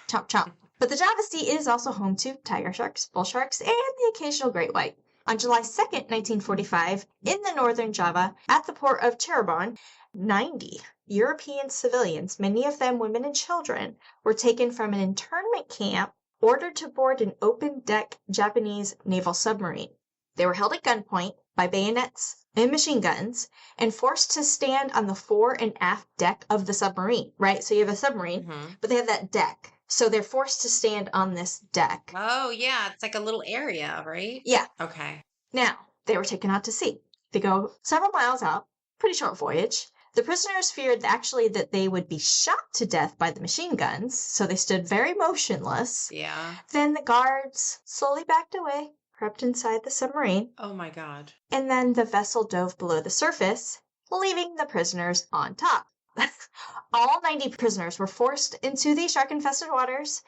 chomp, chomp. But the Java Sea is also home to tiger sharks, bull sharks, and the occasional great white. On July 2nd, 1945, in the northern Java, at the port of Cirebon, 90 European civilians, many of them women and children, were taken from an internment camp, ordered to board an open-deck Japanese naval submarine. They were held at gunpoint by bayonets and machine guns and forced to stand on the fore and aft deck of the submarine, right? So you have a submarine, but they have that deck. So they're forced to stand on this deck. Oh, yeah. It's like a little area, right? Yeah. Okay. Now, they were taken out to sea. They go several miles out, pretty short voyage. The prisoners feared actually that they would be shot to death by the machine guns, so they stood very motionless. Yeah. Then the guards slowly backed away, crept inside the submarine. Oh my God. And then the vessel dove below the surface, leaving the prisoners on top. All 90 prisoners were forced into the shark-infested waters.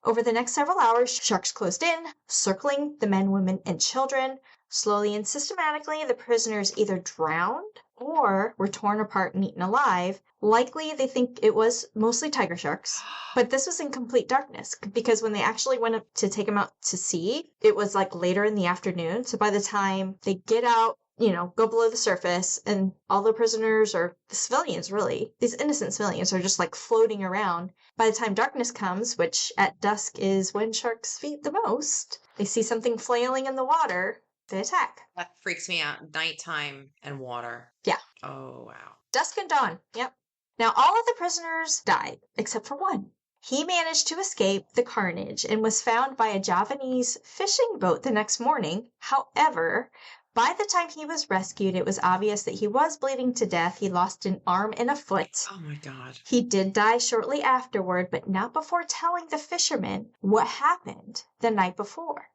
Over the next several hours, sharks closed in, circling the men, women, and children. Slowly and systematically, the prisoners either drowned or were torn apart and eaten alive. Likely, they think it was mostly tiger sharks. But this was in complete darkness because when they actually went up to take them out to sea, it was like later in the afternoon. So by the time they get out, go below the surface, and all the prisoners, or the civilians really, these innocent civilians, are just like floating around. By the time darkness comes, which at dusk is when sharks feed the most, they see something flailing in the water, they attack. That freaks me out. Nighttime and water. Yeah. Oh, wow. Dusk and dawn. Yep. Now, all of the prisoners died, except for one. He managed to escape the carnage and was found by a Javanese fishing boat the next morning. However, by the time he was rescued, it was obvious that he was bleeding to death. He lost an arm and a foot. Oh my God. He did die shortly afterward, but not before telling the fishermen what happened the night before.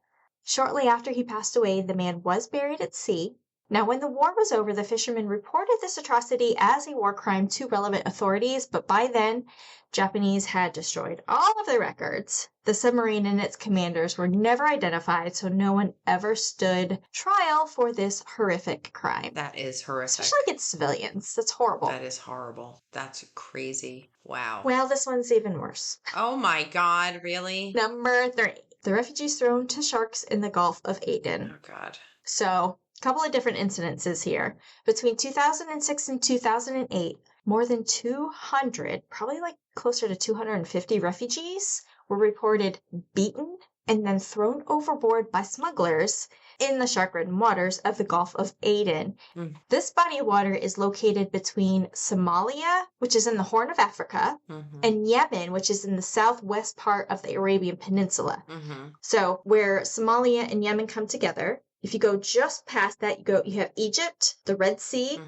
Shortly after he passed away, the man was buried at sea. Now, when the war was over, the fishermen reported this atrocity as a war crime to relevant authorities, but by then, Japanese had destroyed all of the records. The submarine and its commanders were never identified, so no one ever stood trial for this horrific crime. That is horrific. Especially against civilians. That's horrible. That is horrible. That's crazy. Wow. Well, this one's even worse. Oh my God, really? Number 3. The refugees thrown to sharks in the Gulf of Aden. Oh God. So, a couple of different incidences here. Between 2006 and 2008, more than 200, probably like closer to 250 refugees were reported beaten and then thrown overboard by smugglers in the shark-ridden waters of the Gulf of Aden. This body of water is located between Somalia, which is in the Horn of Africa, and Yemen, which is in the southwest part of the Arabian Peninsula. So where Somalia and Yemen come together, if you go just past that, you have Egypt, the Red Sea,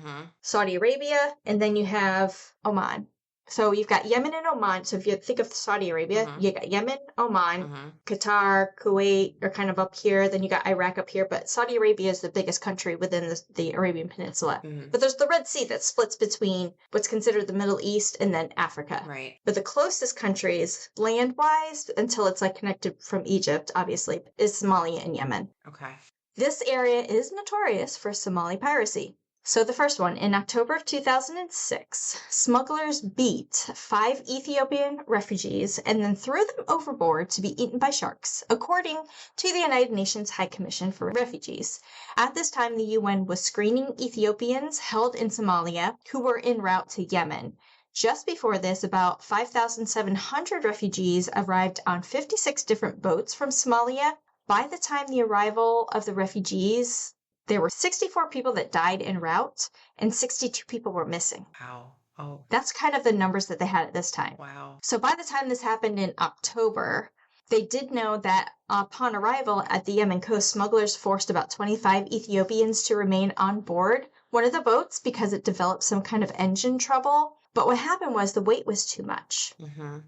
Saudi Arabia, and then you have Oman. So you've got Yemen and Oman. So if you think of Saudi Arabia, you got Yemen, Oman, Qatar, Kuwait are kind of up here. Then you got Iraq up here. But Saudi Arabia is the biggest country within the Arabian Peninsula. But there's the Red Sea that splits between what's considered the Middle East and then Africa. Right. But the closest countries, land-wise, until it's like connected from Egypt, obviously, is Somalia and Yemen. Okay. This area is notorious for Somali piracy. So the first one, in October of 2006, smugglers beat 5 Ethiopian refugees and then threw them overboard to be eaten by sharks, according to the United Nations High Commission for Refugees. At this time, the UN was screening Ethiopians held in Somalia who were en route to Yemen. Just before this, about 5,700 refugees arrived on 56 different boats from Somalia. By the time the arrival of the refugees, there were 64 people that died en route, and 62 people were missing. Wow. Oh. That's kind of the numbers that they had at this time. Wow. So by the time this happened in October, they did know that upon arrival at the Yemen coast, smugglers forced about 25 Ethiopians to remain on board one of the boats because it developed some kind of engine trouble. But what happened was the weight was too much.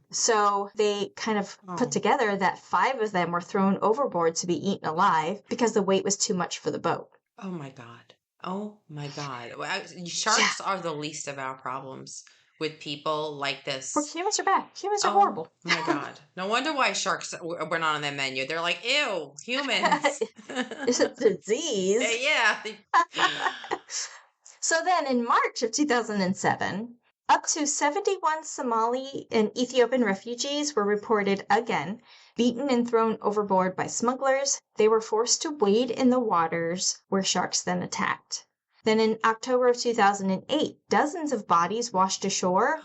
So they kind of put together that 5 of them were thrown overboard to be eaten alive because the weight was too much for the boat. Oh my God. Oh my God. Sharks are the least of our problems with people like this. Well, humans are bad. Humans are horrible. Oh my God. No wonder why sharks were not on their menu. They're like, ew, humans. It's a disease. Yeah. So then in March of 2007, up to 71 Somali and Ethiopian refugees were reported again beaten and thrown overboard by smugglers. They were forced to wade in the waters where sharks then attacked. Then in October of 2008, dozens of bodies washed ashore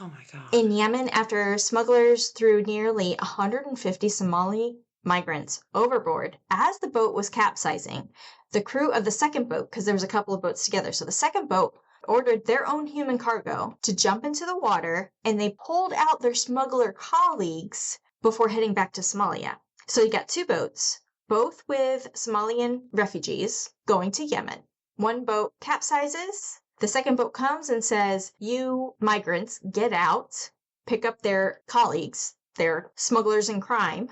in Yemen after smugglers threw nearly 150 Somali migrants overboard as the boat was capsizing. The crew of the second boat, because there was a couple of boats together, so the second boat ordered their own human cargo to jump into the water, and they pulled out their smuggler colleagues before heading back to Somalia. So you got 2 boats, both with Somalian refugees going to Yemen. one boat capsizes. The second boat comes and says, you migrants, get out, pick up their colleagues, their smugglers in crime,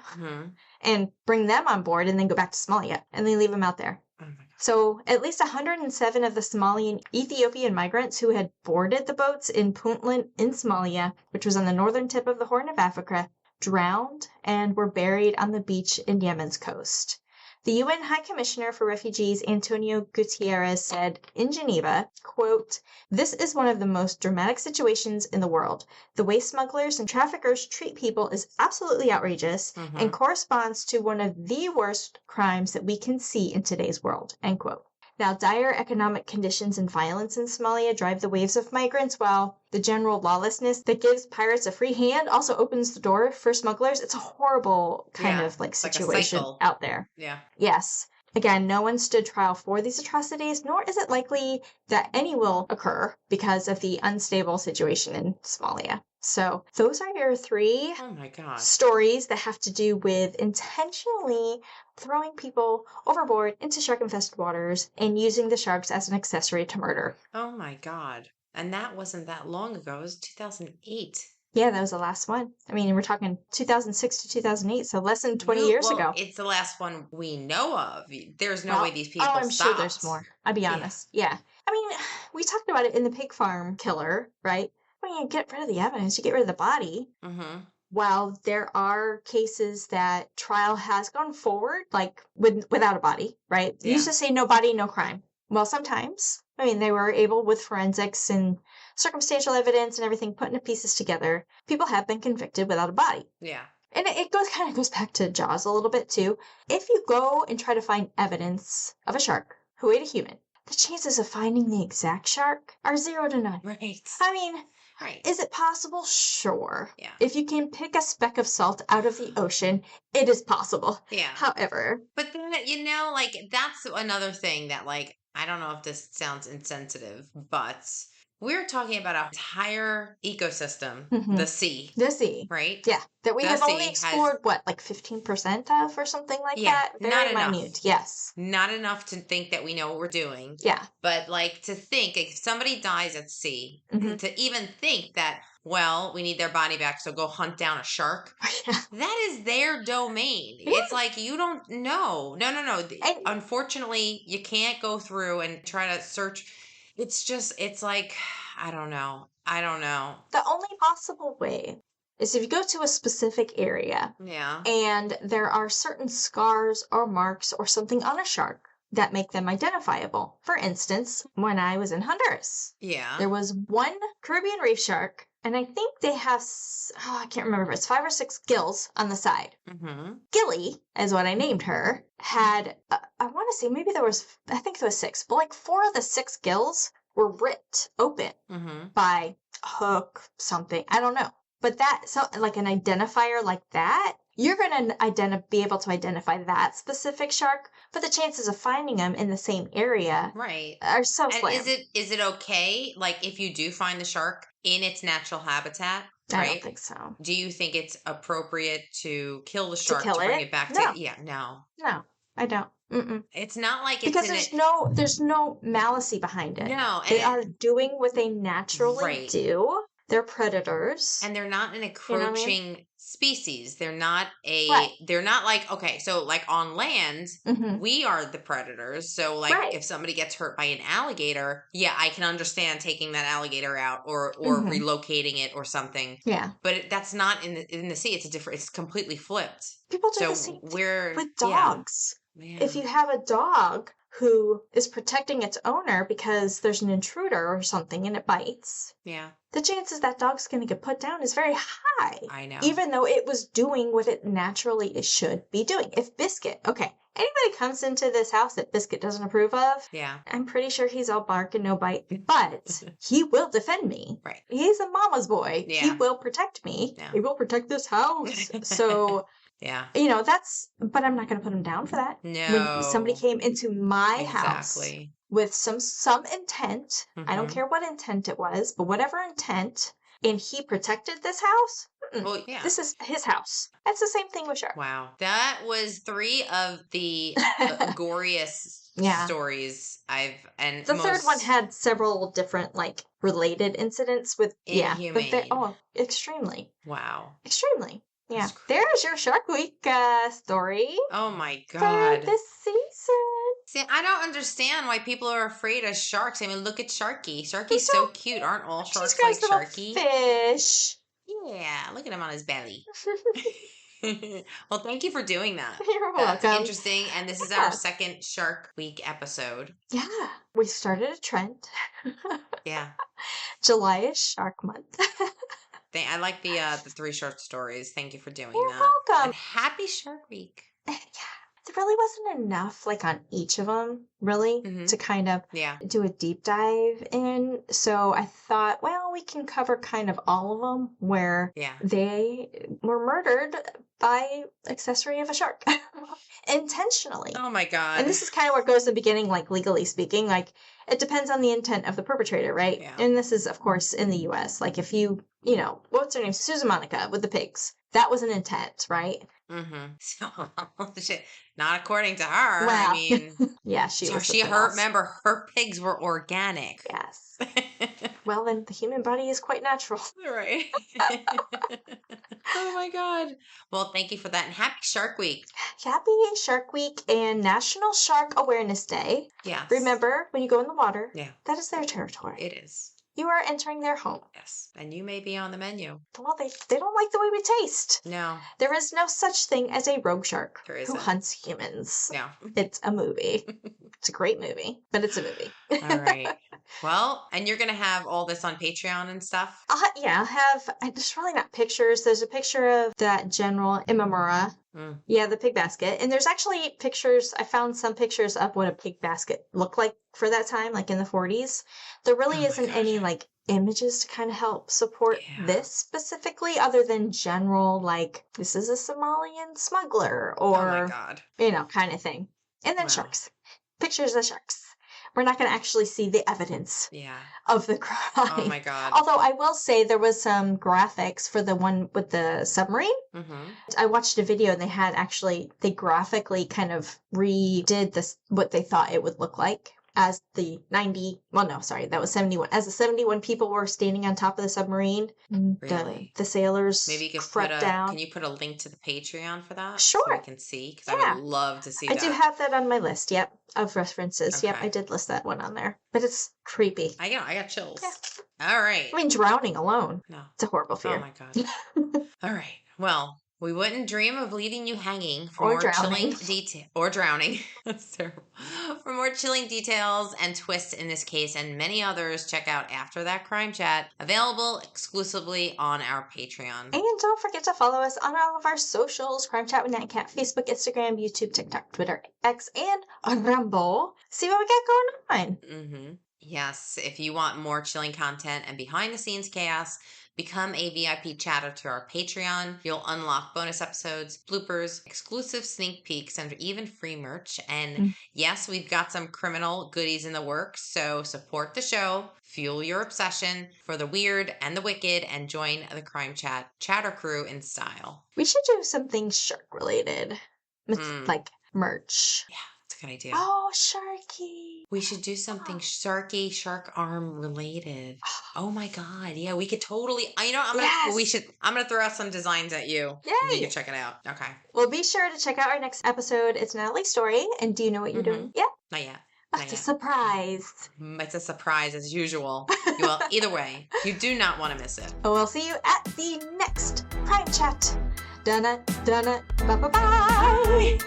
and bring them on board and then go back to Somalia. And they leave them out there. Oh my God. So at least 107 of the Somali and Ethiopian migrants who had boarded the boats in Puntland in Somalia, which was on the northern tip of the Horn of Africa, drowned and were buried on the beach in Yemen's coast. The UN High Commissioner for Refugees, Antonio Gutierrez, said in Geneva, quote, "This is one of the most dramatic situations in the world. The way smugglers and traffickers treat people is absolutely outrageous and corresponds to one of the worst crimes that we can see in today's world," end quote. Now, dire economic conditions and violence in Somalia drive the waves of migrants, while the general lawlessness that gives pirates a free hand also opens the door for smugglers. It's a horrible kind of situation out there. Yeah. Yes. Again, no one stood trial for these atrocities, nor is it likely that any will occur because of the unstable situation in Somalia. So those are your three stories that have to do with intentionally throwing people overboard into shark-infested waters and using the sharks as an accessory to murder. Oh my God. And that wasn't that long ago. It was 2008. Yeah, that was the last one. I mean, we're talking 2006 to 2008, so less than 20 years ago. It's the last one we know of. There's no way these people stopped. I'm sure there's more. I'll be honest. Yeah. I mean, we talked about it in the pig farm killer, right? When you get rid of the evidence, you get rid of the body. While there are cases that trial has gone forward, like without a body, right? They used to say no body, no crime. Well, sometimes, I mean, they were able with forensics and circumstantial evidence and everything, putting the pieces together. People have been convicted without a body. Yeah. And it kind of goes back to Jaws a little bit too. If you go and try to find evidence of a shark who ate a human, the chances of finding the exact shark are 0 to none. Right. I mean, is it possible? Sure. Yeah. If you can pick a speck of salt out of the ocean, it is possible. Yeah. However. But then, that's another thing that, I don't know if this sounds insensitive, but we're talking about an entire ecosystem, the sea. The sea. Right? Yeah. That we have only explored, 15% of or something like that? Very minute. Yes. Not enough to think that we know what we're doing. Yeah. But, to think, if somebody dies at sea, to even think that, well, we need their body back, so go hunt down a shark. That is their domain. Yeah. It's like, you don't know. No. Unfortunately, you can't go through and try to search. It's like, I don't know. The only possible way is if you go to a specific area. Yeah. And there are certain scars or marks or something on a shark that make them identifiable. For instance, when I was in Honduras. Yeah. There was one Caribbean reef shark, and I think they have, I can't remember if it's 5 or 6 gills on the side. Gilly, is what I named her, had, I want to say maybe I think there was 6, but 4 of the 6 gills were ripped open by a hook, something, I don't know. But an identifier like that, you're going to be able to identify that specific shark, but the chances of finding them in the same area are so slim. And is it okay, if you do find the shark in its natural habitat? I don't think so. Do you think it's appropriate to kill the shark to bring it back no. to? Yeah, no. No, I don't. It's not like it's because there's no malice behind it. No, they are doing what they naturally do. They're predators. And they're not an encroaching species. They're not they're not on land, we are the predators. So if somebody gets hurt by an alligator, I can understand taking that alligator out or relocating it or something. Yeah. But that's not in the sea. It's completely flipped. People do the same thing with dogs. Yeah. If you have a dog who is protecting its owner because there's an intruder or something and it bites. Yeah. The chances that dog's going to get put down is very high. I know. Even though it was doing what it naturally should be doing. If Biscuit, anybody comes into this house that Biscuit doesn't approve of, I'm pretty sure he's all bark and no bite, but he will defend me. Right. He's a mama's boy. Yeah. He will protect me. Yeah. He will protect this house. So... Yeah. But I'm not going to put him down for that. No. When somebody came into my house with some intent, I don't care what intent it was, but whatever intent, and he protected this house, well, yeah. This is his house. That's the same thing with sharks. Wow. That was 3 of the goriest stories and the third one had several different like related incidents with inhumane. Extremely. Wow. Extremely. Yeah. There's your Shark Week story. Oh my God. For this season. See, I don't understand why people are afraid of sharks. I mean, look at Sharkie. Sharkie's so cute. Aren't all sharks like Sharkie? Fish. Yeah, look at him on his belly. Well, thank you for doing that. You're That's welcome. interesting. And this is our second Shark Week episode. Yeah. We started a trend. Yeah. July is Shark Month. I like the 3 short stories. Thank you for doing that. You're welcome. And happy Shark Week. Yeah. There really wasn't enough, like, on each of them, really, to kind of do a deep dive in. So I thought, well, we can cover kind of all of them where they were murdered by accessory of a shark. Intentionally. Oh, my God. And this is kind of where it goes in the beginning, like, legally speaking. Like, it depends on the intent of the perpetrator, right? Yeah. And this is, of course, in the U.S. Like, if you know, what's her name? Susan Monica with the pigs. That was an intent, right? Mm-hmm. So, not according to her. Well, I mean, remember, her pigs were organic. Yes. Well, then the human body is quite natural. Right. Oh my God. Well, thank you for that. And happy Shark Week. Happy Shark Week and National Shark Awareness Day. Yes. Remember, when you go in the water, that is their territory. It is. You are entering their home. Yes. And you may be on the menu. Well, they don't like the way we taste. No. There is no such thing as a rogue shark who hunts humans. No. It's a movie. It's a great movie, but it's a movie. All right. Well, and you're going to have all this on Patreon and stuff? I'll have, there's really not pictures. There's a picture of that General Imamura. Yeah, the pig basket. And there's actually pictures, I found some pictures of what a pig basket looked like for that time, like in the 40s. There really isn't any like images to kind of help support this specifically, other than general, like, this is a Somalian smuggler or, kind of thing. And then sharks. Pictures of sharks. We're not going to actually see the evidence of the crime. Oh, my God. Although I will say there was some graphics for the one with the submarine. Mm-hmm. I watched a video and they graphically kind of redid this, what they thought it would look like as the 71. As the 71 people were standing on top of the submarine. Really? The sailors Maybe you down. Can you put a link to the Patreon for that? Sure. So we can see, because I would love to see that. I do have that on my list, of references. Okay. Yep, I did list that one on there. But it's creepy. I got chills. Yeah. All right. I mean, drowning alone. No. It's a horrible fear. Oh, my God. All right. Well, we wouldn't dream of leaving you hanging for more chilling detail or drowning. That's terrible. For more chilling details and twists in this case and many others, check out After That Crime Chat, available exclusively on our Patreon. And don't forget to follow us on all of our socials: Crime Chat with Nightcat, Facebook, Instagram, YouTube, TikTok, Twitter, X, and Rumble. See what we got going on. Mm-hmm. Yes, if you want more chilling content and behind-the-scenes chaos, become a VIP chatter to our Patreon. You'll unlock bonus episodes, bloopers, exclusive sneak peeks, and even free merch. And yes, we've got some criminal goodies in the works, so support the show, fuel your obsession for the weird and the wicked, and join the Crime Chat chatter crew in style. We should do something shark-related, like merch. Yeah. Good idea. Oh, Sharkie. We should do something Sharkie, shark arm related. Oh my God. Yeah, we could totally, I'm going to throw out some designs at you. Yay. You can check it out. Okay. Well, be sure to check out our next episode. It's Natalie's story. And do you know what you're doing? Yeah. Not yet. It's a surprise. It's a surprise as usual. Well, either way, you do not want to miss it. Well, we'll see you at the next Crime Chat. Donna, bye-bye-bye.